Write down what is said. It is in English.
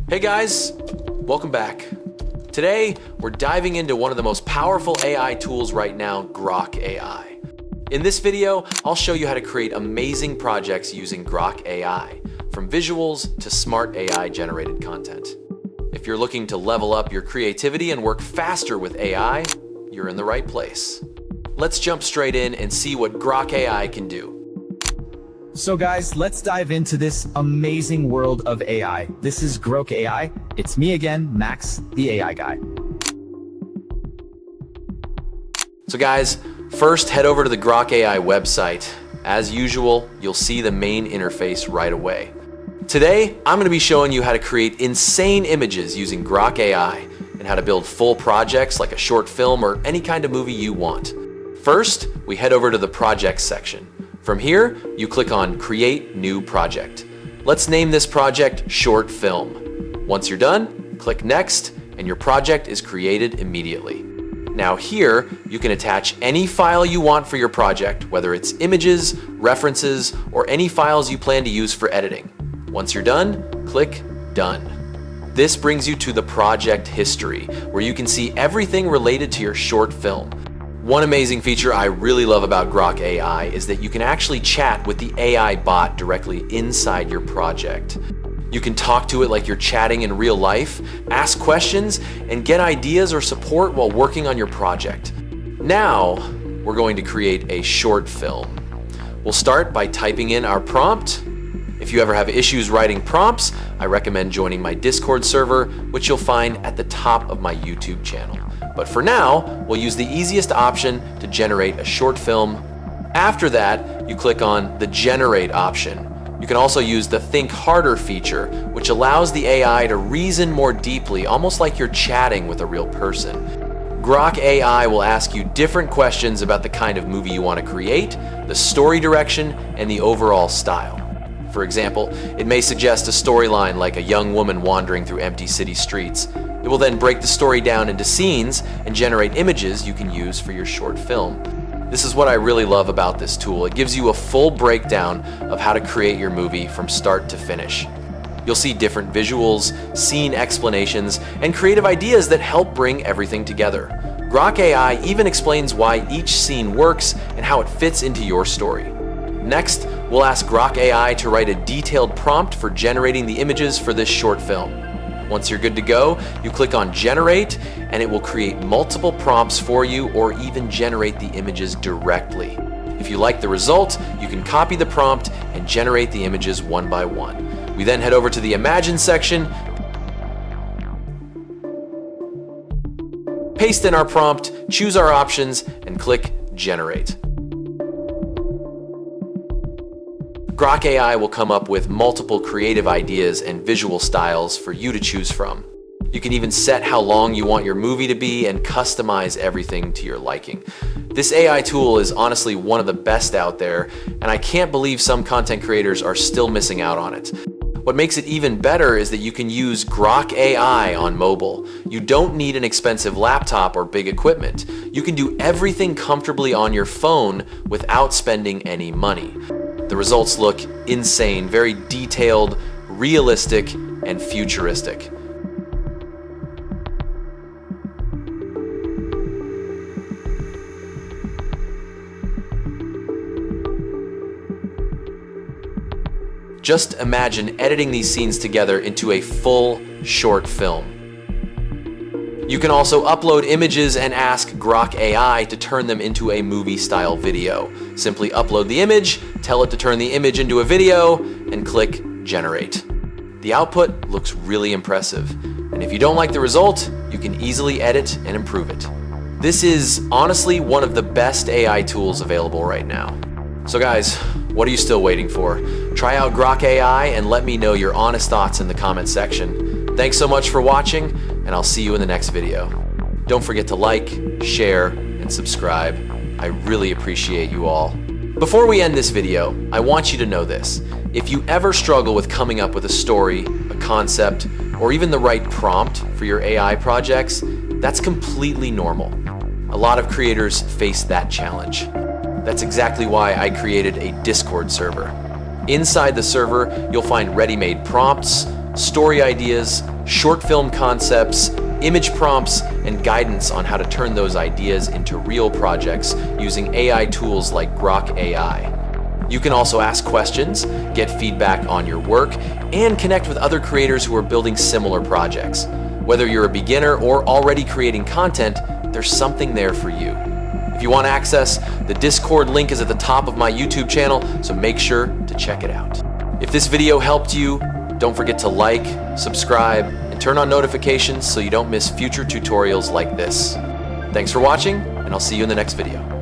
Hey guys, welcome back. Today, we're diving into one of the most powerful AI tools right now, GROK AI. In this video, I'll show you how to create amazing projects using GROK AI, from visuals to smart AI generated content. If you're looking to level up your creativity and work faster with AI, you're in the right place. Let's jump straight in and see what GROK AI can do. So guys, let's dive into this amazing world of AI. This is GROK AI. It's me again, Max, the AI guy. So guys, first head over to the GROK AI website. As usual, you'll see the main interface right away. Today, I'm going to be showing you how to create insane images using GROK AI and how to build full projects like a short film or any kind of movie you want. First, we head over to the projects section. From here, you click on Create New Project. Let's name this project Short Film. Once you're done, click Next, and your project is created immediately. Now here, you can attach any file you want for your project, whether it's images, references, or any files you plan to use for editing. Once you're done, click Done. This brings you to the project history, where you can see everything related to your short film. One amazing feature I really love about GROK AI is that you can actually chat with the AI bot directly inside your project. You can talk to it like you're chatting in real life, ask questions, and get ideas or support while working on your project. Now, we're going to create a short film. We'll start by typing in our prompt. If you ever have issues writing prompts, I recommend joining my Discord server, which you'll find at the top of my YouTube channel. But for now, we'll use the easiest option to generate a short film. After that, you click on the Generate option. You can also use the Think Harder feature, which allows the AI to reason more deeply, almost like you're chatting with a real person. GROK AI will ask you different questions about the kind of movie you want to create, the story direction, and the overall style. For example, it may suggest a storyline like a young woman wandering through empty city streets. It will then break the story down into scenes and generate images you can use for your short film. This is what I really love about this tool. It gives you a full breakdown of how to create your movie from start to finish. You'll see different visuals, scene explanations, and creative ideas that help bring everything together. GROK AI even explains why each scene works and how it fits into your story. Next, we'll ask GROK AI to write a detailed prompt for generating the images for this short film. Once you're good to go, you click on Generate, and it will create multiple prompts for you or even generate the images directly. If you like the result, you can copy the prompt and generate the images one by one. We then head over to the Imagine section, paste in our prompt, choose our options, and click Generate. GROK AI will come up with multiple creative ideas and visual styles for you to choose from. You can even set how long you want your movie to be and customize everything to your liking. This AI tool is honestly one of the best out there, and I can't believe some content creators are still missing out on it. What makes it even better is that you can use GROK AI on mobile. You don't need an expensive laptop or big equipment. You can do everything comfortably on your phone without spending any money. The results look insane, very detailed, realistic, and futuristic. Just imagine editing these scenes together into a full short film. You can also upload images and ask GROK AI to turn them into a movie-style video. Simply upload the image, tell it to turn the image into a video, and click Generate. The output looks really impressive, and if you don't like the result, you can easily edit and improve it. This is honestly one of the best AI tools available right now. So guys, what are you still waiting for? Try out GROK AI and let me know your honest thoughts in the comment section. Thanks so much for watching, and I'll see you in the next video. Don't forget to like, share, and subscribe. I really appreciate you all. Before we end this video, I want you to know this. If you ever struggle with coming up with a story, a concept, or even the right prompt for your AI projects, that's completely normal. A lot of creators face that challenge. That's exactly why I created a Discord server. Inside the server, you'll find ready-made prompts, story ideas, short film concepts, image prompts, and guidance on how to turn those ideas into real projects using AI tools like GROK AI. You can also ask questions, get feedback on your work, and connect with other creators who are building similar projects. Whether you're a beginner or already creating content, there's something there for you. If you want access, the Discord link is at the top of my YouTube channel, so make sure to check it out. If this video helped you, don't forget to like, subscribe, and turn on notifications so you don't miss future tutorials like this. Thanks for watching, and I'll see you in the next video.